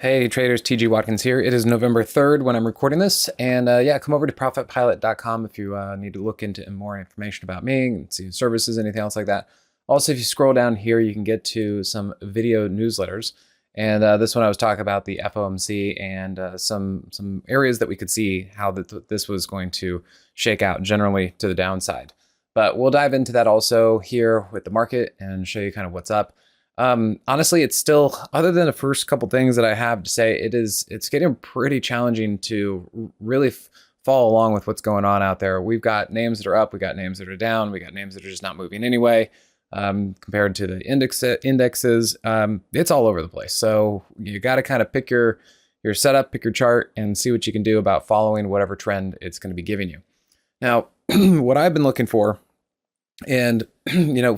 Hey traders, TG Watkins here. It is November 3rd when I'm recording this. And yeah, come over to profitpilot.com if you need to look into more information about me and see services, anything else like that. Also, if you scroll down here, you can get to some video newsletters. And this one I was talking about the FOMC and some areas that we could see how this was going to shake out generally to the downside. But we'll dive into that also here with the market and show you kind of what's up. Honestly, it's still, other than the first couple things that I have to say, it's getting pretty challenging to really follow along with what's going on out there. We've got names that are up, we got names that are down, we got names that are just not moving anyway. Compared to the indexes, it's all over the place. So you got to kind of pick your setup, pick your chart, and see what you can do about following whatever trend it's going to be giving you. Now, what I've been looking for, and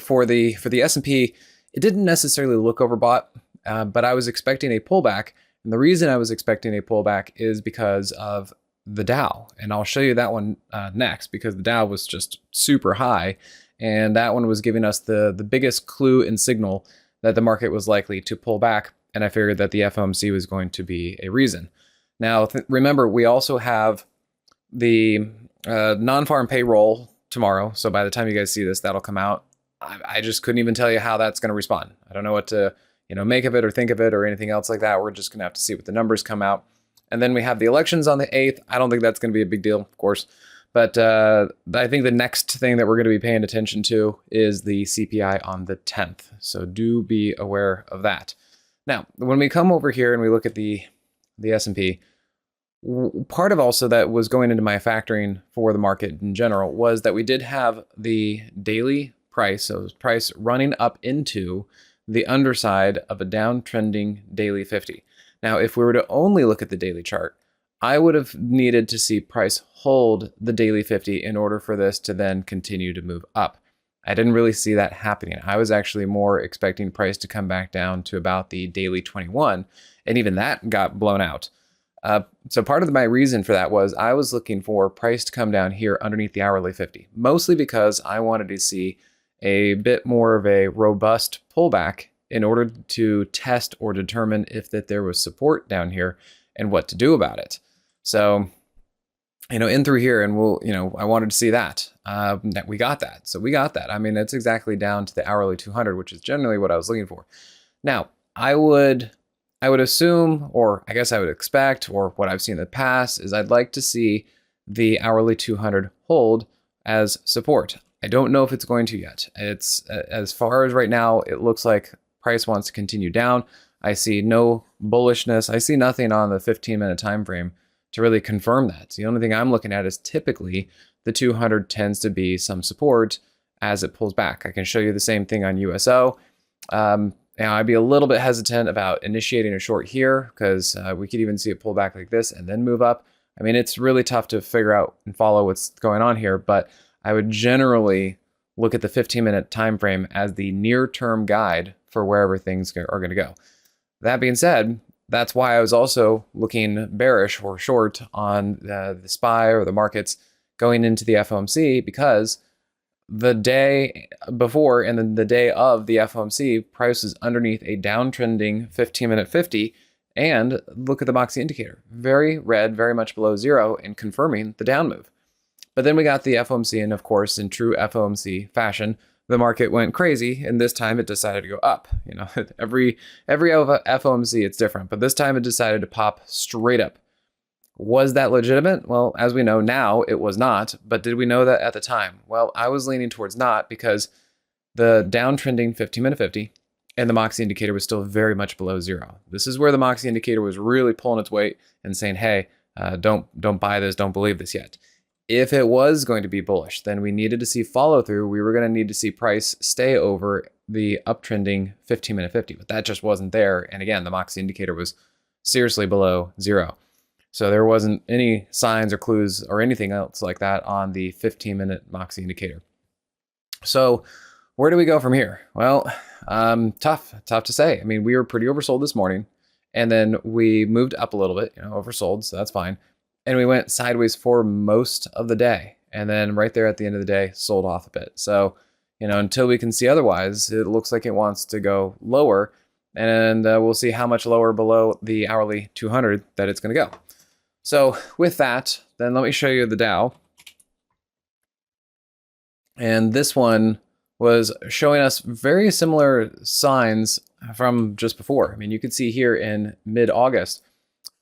for the S&P, it didn't necessarily look overbought, but I was expecting a pullback. And the reason I was expecting a pullback is because of the Dow. And I'll show you that one next, because the Dow was just super high. And that one was giving us the biggest clue and signal that the market was likely to pull back. And I figured that the FOMC was going to be a reason. Now, remember, we also have the non-farm payroll tomorrow. So by the time you guys see this, that'll come out. I just couldn't even tell you how that's going to respond. I don't know what to make of it or think of it or anything else like that. We're just going to have to see what the numbers come out. And then we have the elections on the 8th. I don't think that's going to be a big deal, of course. But I think the next thing that we're going to be paying attention to is the CPI on the 10th. So do be aware of that. Now, when we come over here and we look at the S&P, part of also that was going into my factoring for the market in general was that we did have the daily price, so price running up into the underside of a downtrending daily 50. Now, if we were to only look at the daily chart, I would have needed to see price hold the daily 50 in order for this to then continue to move up. I didn't really see that happening. I was actually more expecting price to come back down to about the daily 21, and even that got blown out. So part of my reason for that was I was looking for price to come down here underneath the hourly 50, mostly because I wanted to see a bit more of a robust pullback in order to test or determine if that there was support down here and what to do about it. So, in through here, and I wanted to see that we got that. So we got that. I mean, it's exactly down to the hourly 200, which is generally what I was looking for. Now, I would assume, or I guess I would expect, or what I've seen in the past is I'd like to see the hourly 200 hold as support. I don't know if it's going to yet. It's as far as right now, it looks like price wants to continue down. I see no bullishness. I see nothing on the 15-minute time frame to really confirm that. The only thing I'm looking at is typically the 200 tends to be some support as it pulls back. I can show you the same thing on USO. And I'd be a little bit hesitant about initiating a short here because we could even see it pull back like this and then move up. I mean, it's really tough to figure out and follow what's going on here, but I would generally look at the 15-minute time frame as the near-term guide for wherever things are going to go. That being said, that's why I was also looking bearish or short on the SPY or the markets going into the FOMC, because the day before and then the day of the FOMC, price is underneath a downtrending 15-minute 50. And look at the Moxie indicator, very red, very much below zero, and confirming the down move. But then we got the FOMC, and of course, in true FOMC fashion, the market went crazy, and this time it decided to go up. Every FOMC it's different, but this time it decided to pop straight up. Was that legitimate? Well, as we know now, it was not. But did we know that at the time? Well, I was leaning towards not, because the downtrending 15-minute 50 and the Moxie indicator was still very much below zero. This is where the Moxie indicator was really pulling its weight and saying, "Hey, don't buy this, don't believe this yet." If it was going to be bullish, then we needed to see follow through. We were going to need to see price stay over the uptrending 15-minute 50, but that just wasn't there. And again, the Moxie indicator was seriously below zero. So there wasn't any signs or clues or anything else like that on the 15-minute Moxie indicator. So where do we go from here? Well, tough to say. I mean, we were pretty oversold this morning, and then we moved up a little bit, oversold, so that's fine. And we went sideways for most of the day. And then right there at the end of the day, sold off a bit. So, until we can see otherwise, it looks like it wants to go lower. and we'll see how much lower below the hourly 200 that it's going to go. So with that, then let me show you the Dow. And this one was showing us very similar signs from just before. I mean, you can see here in mid-August,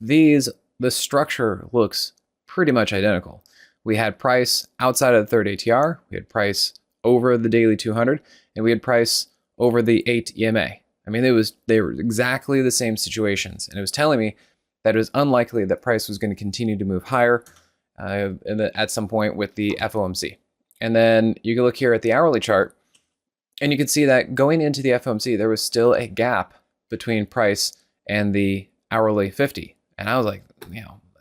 the structure looks pretty much identical. We had price outside of the 3rd ATR, we had price over the daily 200, and we had price over the 8 EMA. I mean, they were exactly the same situations, and it was telling me that it was unlikely that price was going to continue to move higher at some point with the FOMC. And then you can look here at the hourly chart, and you can see that going into the FOMC, there was still a gap between price and the hourly 50. And I was like,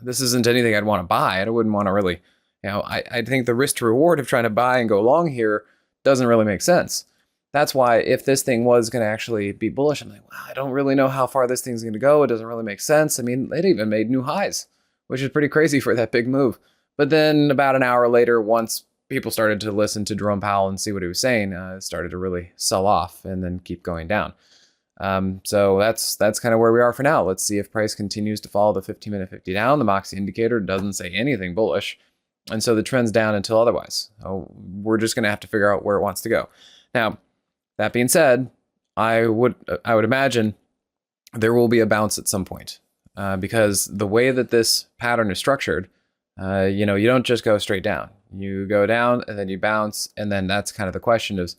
this isn't anything I'd want to buy. I wouldn't want to really, I think the risk to reward of trying to buy and go long here doesn't really make sense. That's why if this thing was going to actually be bullish, I'm like, wow, I don't really know how far this thing's going to go. It doesn't really make sense. I mean, it even made new highs, which is pretty crazy for that big move. But then about an hour later, once people started to listen to Jerome Powell and see what he was saying, it started to really sell off and then keep going down. So that's kind of where we are for now. Let's see if price continues to follow the 15-minute 50 down. The Moxie indicator doesn't say anything bullish. And so the trend's down until otherwise. So we're just going to have to figure out where it wants to go. Now, that being said, I would imagine there will be a bounce at some point because the way that this pattern is structured, you don't just go straight down. You go down and then you bounce, and then that's kind of the question is,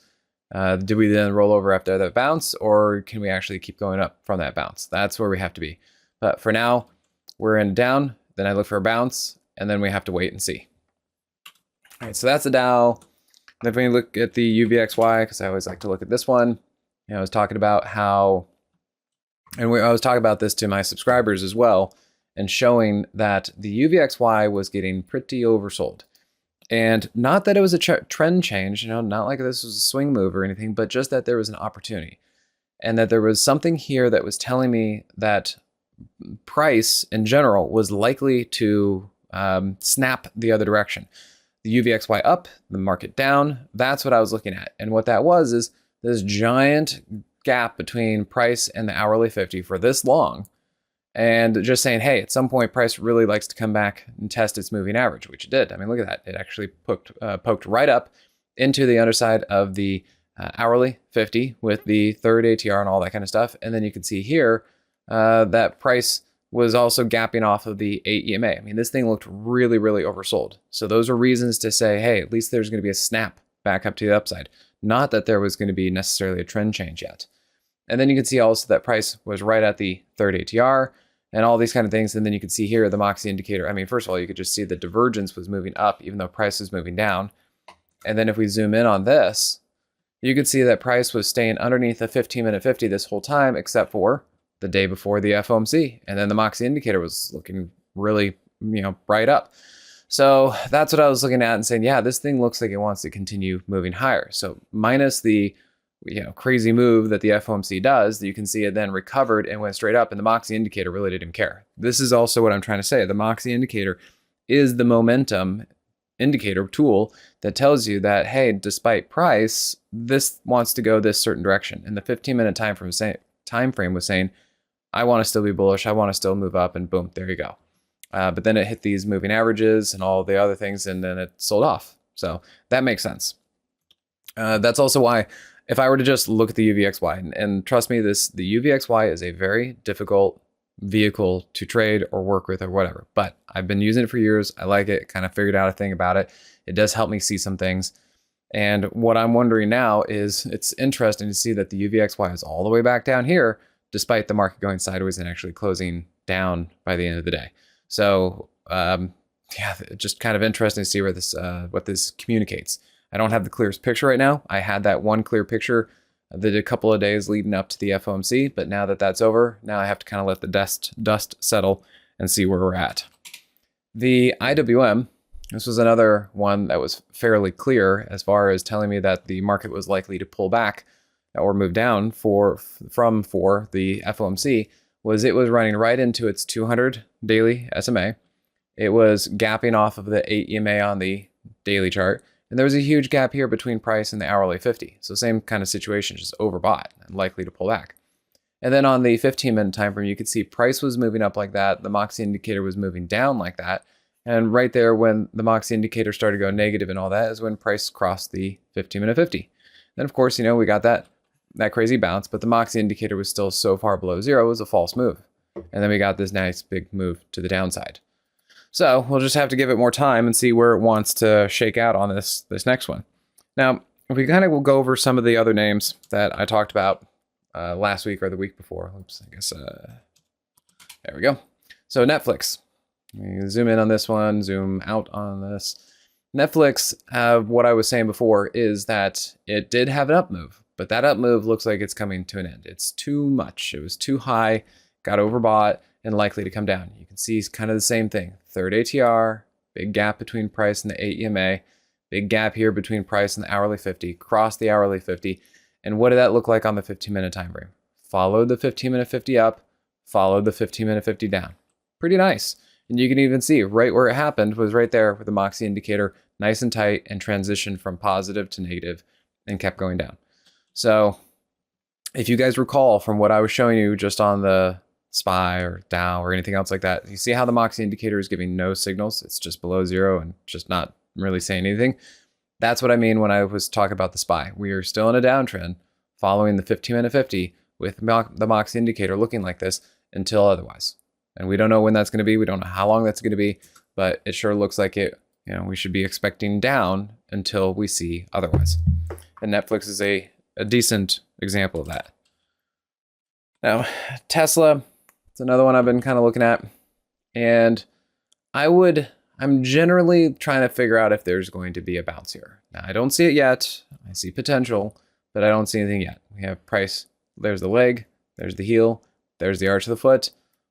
do we then roll over after that bounce, or can we actually keep going up from that bounce? That's where we have to be. But for now, we're in down, then I look for a bounce, and then we have to wait and see. All right, so that's the Dow. Then when we look at the UVXY, because I always like to look at this one, I was talking about how, and I was talking about this to my subscribers as well, and showing that the UVXY was getting pretty oversold. And not that it was a trend change, not like this was a swing move or anything, but just that there was an opportunity. And that there was something here that was telling me that price in general was likely to snap the other direction. The UVXY up, the market down, that's what I was looking at. And what that was is this giant gap between price and the hourly 50 for this long. And just saying, hey, at some point, price really likes to come back and test its moving average, which it did. I mean, look at that. It actually poked right up into the underside of the hourly 50 with the 3rd ATR and all that kind of stuff. And then you can see here that price was also gapping off of the 8 EMA. I mean, this thing looked really, really oversold. So those are reasons to say, hey, at least there's going to be a snap back up to the upside. Not that there was going to be necessarily a trend change yet. And then you can see also that price was right at the 3rd ATR and all these kind of things. And then you can see here the Moxie indicator. I mean, first of all, you could just see the divergence was moving up, even though price is moving down. And then if we zoom in on this, you can see that price was staying underneath the 15-minute 50 this whole time, except for the day before the FOMC. And then the Moxie indicator was looking really, bright up. So that's what I was looking at and saying, yeah, this thing looks like it wants to continue moving higher. So minus the crazy move that the FOMC does, you can see it then recovered and went straight up, and the Moxie indicator really didn't care. This is also what I'm trying to say. The Moxie indicator is the momentum indicator tool that tells you that, hey, despite price, this wants to go this certain direction. And the 15-minute time frame was saying, I want to still be bullish, I want to still move up, and boom, there you go. But then it hit these moving averages and all the other things, and then it sold off. So that makes sense. That's also why if I were to just look at the UVXY, and trust me, the UVXY is a very difficult vehicle to trade or work with or whatever, but I've been using it for years. I like it, kind of figured out a thing about it. It does help me see some things. And what I'm wondering now is it's interesting to see that the UVXY is all the way back down here, despite the market going sideways and actually closing down by the end of the day. So yeah, just kind of interesting to see where this what this communicates. I don't have the clearest picture right now. I had that one clear picture a couple of days leading up to the FOMC, but now that that's over, now I have to kind of let the dust settle and see where we're at. The IWM, this was another one that was fairly clear as far as telling me that the market was likely to pull back or move down for the FOMC. It was running right into its 200 daily SMA. It was gapping off of the 8 EMA on the daily chart. And there was a huge gap here between price and the hourly 50. So same kind of situation, just overbought and likely to pull back. And then on the 15-minute time frame, you could see price was moving up like that. The Moxie indicator was moving down like that. And right there, when the Moxie indicator started to go negative and all that, is when price crossed the 15-minute 50. Then, of course, we got that crazy bounce, but the Moxie indicator was still so far below zero, it was a false move. And then we got this nice big move to the downside. So we'll just have to give it more time and see where it wants to shake out on this next one. Now, if we kind of will go over some of the other names that I talked about last week or the week before. Oops, I guess, there we go. So Netflix, we zoom in on this one, zoom out on this. Netflix, what I was saying before is that it did have an up move, but that up move looks like it's coming to an end. It's too much. It was too high, got overbought, and likely to come down. You can see it's kind of the same thing. Third ATR, big gap between price and the 8 EMA, big gap here between price and the hourly 50, cross the hourly 50. And what did that look like on the 15-minute time frame? Followed the 15-minute 50 up, followed the 15-minute 50 down. Pretty nice. And you can even see right where it happened was right there with the Moxie indicator, nice and tight, and transitioned from positive to negative and kept going down. So if you guys recall from what I was showing you just on the SPY or Dow or anything else like that, you see how the Moxie indicator is giving no signals. It's just below zero and just not really saying anything. That's what I mean when I was talking about the SPY. We are still in a downtrend following the 15-minute 50 with the Moxie indicator looking like this until otherwise. And we don't know when that's going to be. We don't know how long that's going to be, but it sure looks like it. We should be expecting down until we see otherwise. And Netflix is a decent example of that. Now, Tesla, it's another one I've been kind of looking at. And I'm generally trying to figure out if there's going to be a bounce here. Now, I don't see it yet. I see potential, but I don't see anything yet. We have price. There's the leg. There's the heel. There's the arch of the foot.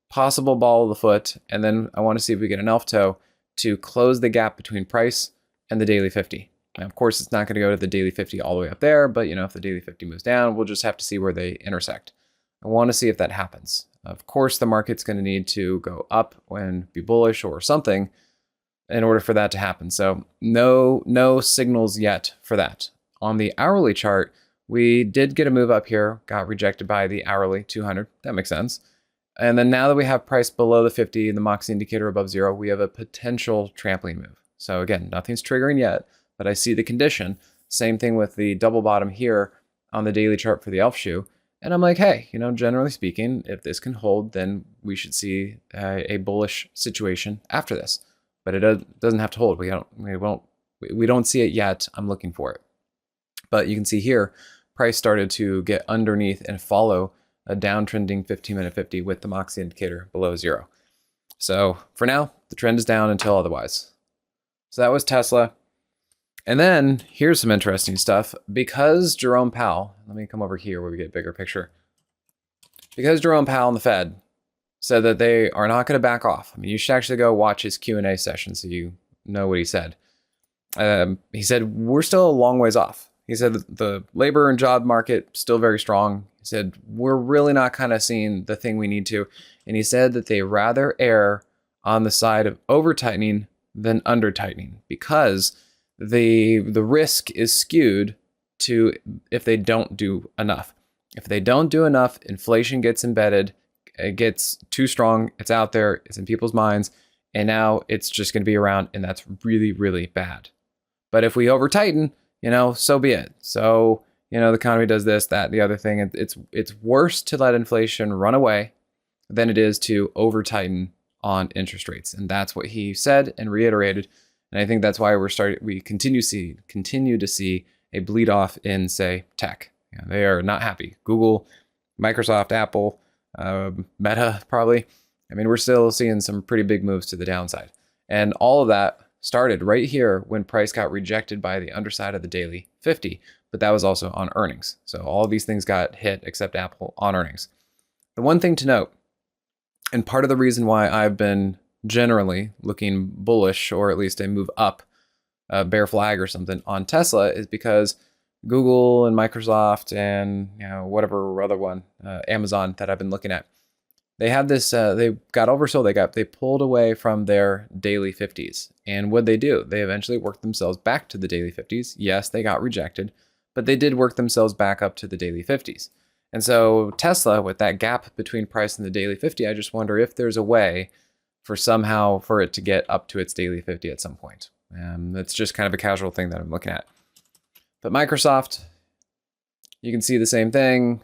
Possible ball of the foot. And then I want to see if we get an elf toe to close the gap between price and the daily 50. Now, of course, it's not going to go to the daily 50 all the way up there, but if the daily 50 moves down, we'll just have to see where they intersect. I want to see if that happens. Of course, the market's going to need to go up and be bullish or something in order for that to happen. So no signals yet for that. On the hourly chart, we did get a move up here, got rejected by the hourly 200. That makes sense. And then now that we have price below the 50 and the Moxie indicator above zero, we have a potential trampoline move. So again, nothing's triggering yet, but I see the condition. Same thing with the double bottom here on the daily chart for the elf shoe. And I'm like, hey, generally speaking, if this can hold, then we should see a bullish situation after this. But it doesn't have to hold. We don't see it yet. I'm looking for it. But you can see here, price started to get underneath and follow a downtrending 15-minute 50 with the Moxie indicator below zero. So for now, the trend is down until otherwise. So that was Tesla. And then here's some interesting stuff. Because Jerome Powell, let me come over here where we get a bigger picture. Because Jerome Powell and the Fed said that they are not going to back off. I mean, you should actually go watch his Q&A session so you know what he said. He said, we're still a long ways off. He said the labor and job market still very strong. He said, we're really not kind of seeing the thing we need to. And he said that they rather err on the side of over tightening than under tightening because the risk is skewed to if they don't do enough. If they don't do enough, inflation gets embedded, it gets too strong, it's out there, it's in people's minds, and now it's just going to be around, and that's really, really bad. But if we over tighten, so be it. So, the economy does this, that, the other thing. It's worse to let inflation run away than it is to over tighten on interest rates. And that's what he said and reiterated. And I think that's why we continue to see a bleed off in, say, tech. They are not happy. Google, Microsoft, Apple, Meta, probably. I mean, we're still seeing some pretty big moves to the downside. And all of that started right here when price got rejected by the underside of the daily 50, but that was also on earnings. So all of these things got hit except Apple on earnings. The one thing to note, and part of the reason why I've been generally looking bullish, or at least a move up, a bear flag or something on Tesla, is because Google and Microsoft and whatever other one, Amazon that I've been looking at, they have this, they got oversold, they pulled away from their daily 50s. And what they do, they eventually worked themselves back to the daily 50s. Yes, they got rejected, but they did work themselves back up to the daily 50s. And so Tesla, with that gap between price and the daily 50, I just wonder if there's a way for somehow for it to get up to its daily 50 at some point. That's just kind of a casual thing that I'm looking at. But Microsoft, you can see the same thing.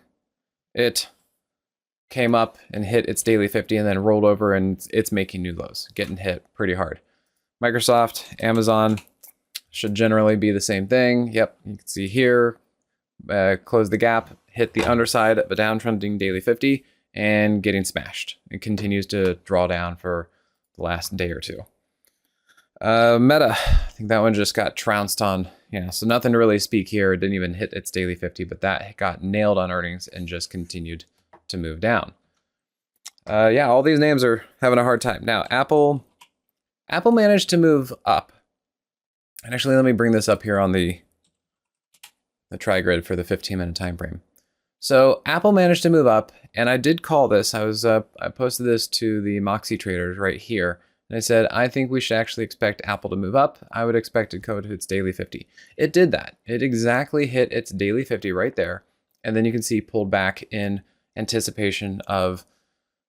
It came up and hit its daily 50 and then rolled over, and it's making new lows, getting hit pretty hard. Microsoft, Amazon should generally be the same thing. Yep, you can see here, close the gap, hit the underside of a downtrending daily 50 and getting smashed. It continues to draw down for the last day or two. Meta, I think that one just got trounced on. Yeah, so nothing to really speak here. It didn't even hit its daily 50, but that got nailed on earnings and just continued to move down. Yeah, all these names are having a hard time. Now, Apple managed to move up. And actually, let me bring this up here on the tri-grid for the 15-minute time frame. So Apple managed to move up, and I did call this. I posted this to the Moxie traders right here. And I said, I think we should actually expect Apple to move up. I would expect it to go to its daily 50. It did that. It exactly hit its daily 50 right there. And then you can see pulled back in anticipation of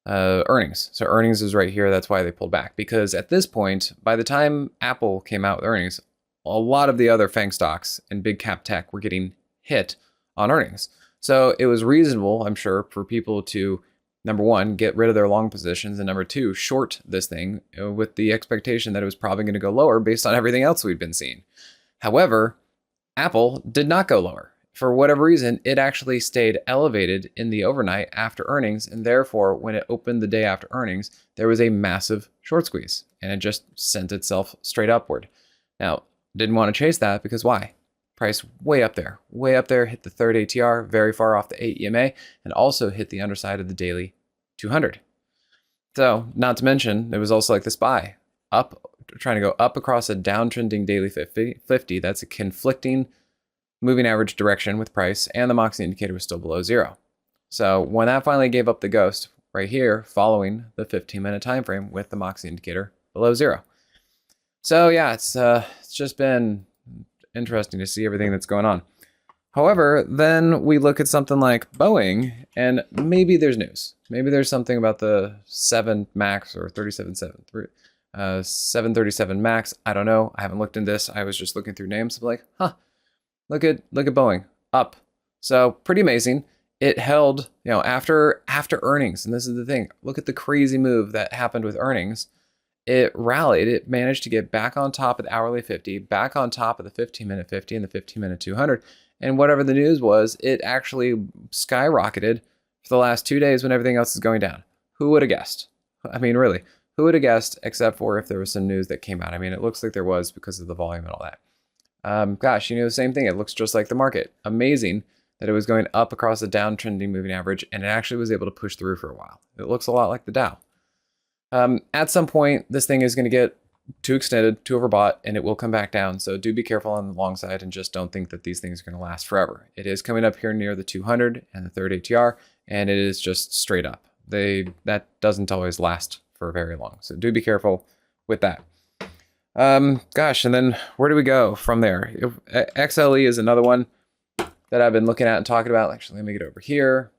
earnings. So earnings is right here. That's why they pulled back. Because at this point, by the time Apple came out with earnings, a lot of the other FANG stocks and big cap tech were getting hit on earnings. So it was reasonable, I'm sure, for people to, number one, get rid of their long positions, and number two, short this thing with the expectation that it was probably going to go lower based on everything else we'd been seeing. However, Apple did not go lower. For whatever reason, it actually stayed elevated in the overnight after earnings, and therefore, when it opened the day after earnings, there was a massive short squeeze, and it just sent itself straight upward. Now, didn't want to chase that because why? Price way up there, hit the 3rd ATR, very far off the 8 EMA, and also hit the underside of the daily 200. So, not to mention, it was also like this buy, up, trying to go up across a downtrending daily 50. That's a conflicting moving average direction with price, and the Moxie indicator was still below zero. So, when that finally gave up the ghost, right here, following the 15-minute time frame with the Moxie indicator below zero. So, yeah, it's just been interesting to see everything that's going on. However, then we look at something like Boeing, and maybe there's news. Maybe there's something about the 7 Max or 737 Max. I don't know. I haven't looked into this. I was just looking through names. I'm like, huh, look at Boeing up. So pretty amazing. It held, after earnings, and this is the thing. Look at the crazy move that happened with earnings. It rallied. It managed to get back on top of the hourly 50, back on top of the 15-minute 50 and the 15-minute 200. And whatever the news was, it actually skyrocketed for the last 2 days when everything else is going down. Who would have guessed? I mean, really, who would have guessed, except for if there was some news that came out? I mean, it looks like there was because of the volume and all that. Gosh, the same thing. It looks just like the market. Amazing that it was going up across a downtrending moving average, and it actually was able to push through for a while. It looks a lot like the Dow. At some point, this thing is going to get too extended, too overbought, and it will come back down. So do be careful on the long side and just don't think that these things are going to last forever. It is coming up here near the 200 and the 3rd ATR, and it is just straight up. That doesn't always last for very long. So do be careful with that. Gosh, and then where do we go from there? XLE is another one that I've been looking at and talking about. Actually, let me get over here,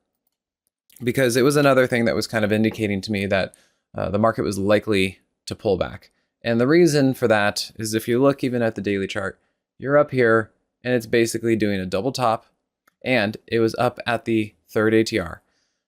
because it was another thing that was kind of indicating to me that the market was likely to pull back. And the reason for that is if you look even at the daily chart, you're up here and it's basically doing a double top, and it was up at the 3rd ATR.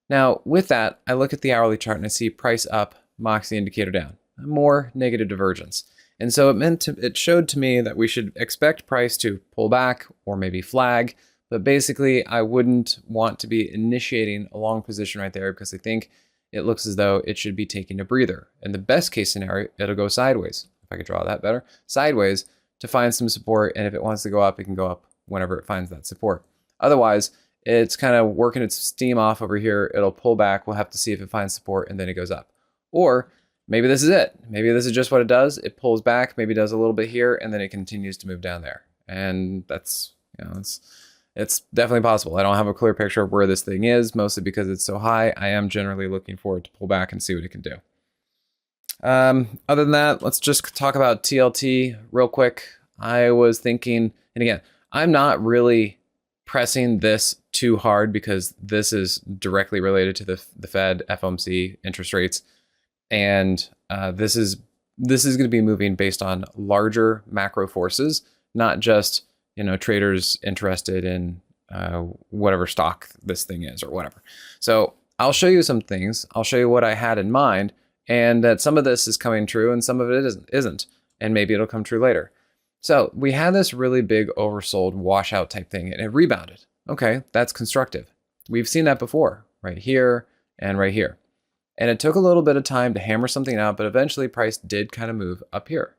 Now with that, I look at the hourly chart and I see price up, Moxie indicator down, more negative divergence. And so it showed to me that we should expect price to pull back or maybe flag, but basically I wouldn't want to be initiating a long position right there because I think it looks as though it should be taking a breather. In the best case scenario, it'll go sideways. If I could draw that better, sideways to find some support. And if it wants to go up, it can go up whenever it finds that support. Otherwise, it's kind of working its steam off over here. It'll pull back. We'll have to see if it finds support and then it goes up. Or maybe this is it. Maybe this is just what it does. It pulls back, maybe does a little bit here, and then it continues to move down there. And that's, it's definitely possible. I don't have a clear picture of where this thing is, mostly because it's so high. I am generally looking for it to pull back and see what it can do. Other than that, let's just talk about TLT real quick. I was thinking, and again, I'm not really pressing this too hard because this is directly related to the Fed, FOMC, interest rates. And this is going to be moving based on larger macro forces, not just, traders interested in whatever stock this thing is or whatever. So I'll show you some things. I'll show you what I had in mind, and that some of this is coming true and some of it isn't. And maybe it'll come true later. So we had this really big oversold washout type thing and it rebounded. Okay, that's constructive. We've seen that before, right here and right here. And it took a little bit of time to hammer something out, but eventually price did kind of move up here.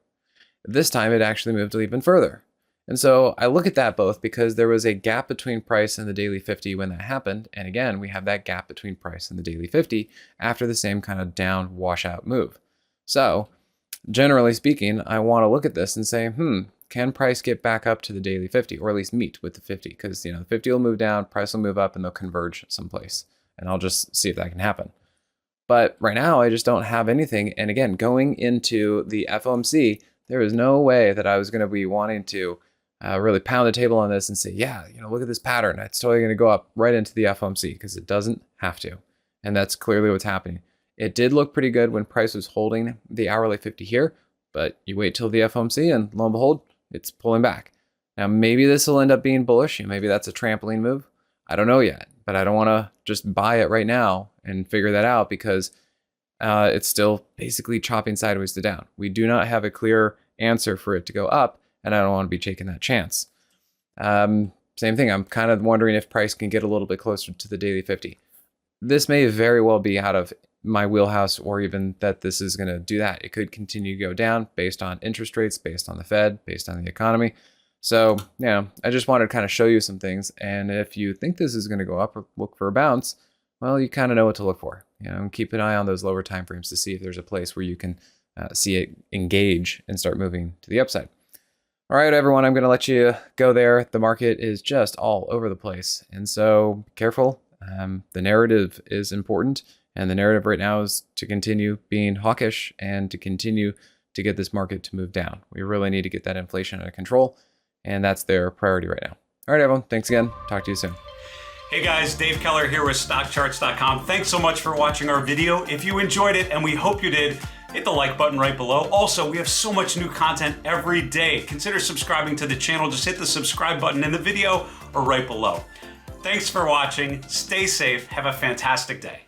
This time it actually moved even further. And so I look at that both because there was a gap between price and the daily 50 when that happened. And again, we have that gap between price and the daily 50 after the same kind of down washout move. So generally speaking, I want to look at this and say, can price get back up to the daily 50 or at least meet with the 50? Because, the 50 will move down, price will move up, and they'll converge someplace. And I'll just see if that can happen. But right now, I just don't have anything. And again, going into the FOMC, there is no way that I was going to be wanting to really pound the table on this and say, yeah, look at this pattern. It's totally going to go up right into the FOMC because it doesn't have to. And that's clearly what's happening. It did look pretty good when price was holding the hourly 50 here, but you wait till the FOMC and lo and behold, it's pulling back. Now, maybe this will end up being bullish. Maybe that's a trampoline move. I don't know yet, but I don't want to just buy it right now and figure that out because it's still basically chopping sideways to down. We do not have a clear answer for it to go up, and I don't want to be taking that chance. Same thing. I'm kind of wondering if price can get a little bit closer to the daily 50. This may very well be out of my wheelhouse, or even that this is going to do that. It could continue to go down based on interest rates, based on the Fed, based on the economy. So, I just wanted to kind of show you some things. And if you think this is going to go up or look for a bounce, well, you kind of know what to look for. And keep an eye on those lower time frames to see if there's a place where you can see it engage and start moving to the upside. All right, everyone, I'm going to let you go there. The market is just all over the place. And so be careful. The narrative is important. And the narrative right now is to continue being hawkish and to continue to get this market to move down. We really need to get that inflation under control. And that's their priority right now. All right, everyone. Thanks again. Talk to you soon. Hey guys, Dave Keller here with StockCharts.com. Thanks so much for watching our video. If you enjoyed it, and we hope you did, hit the like button right below. Also, we have so much new content every day. Consider subscribing to the channel. Just hit the subscribe button in the video or right below. Thanks for watching. Stay safe. Have a fantastic day.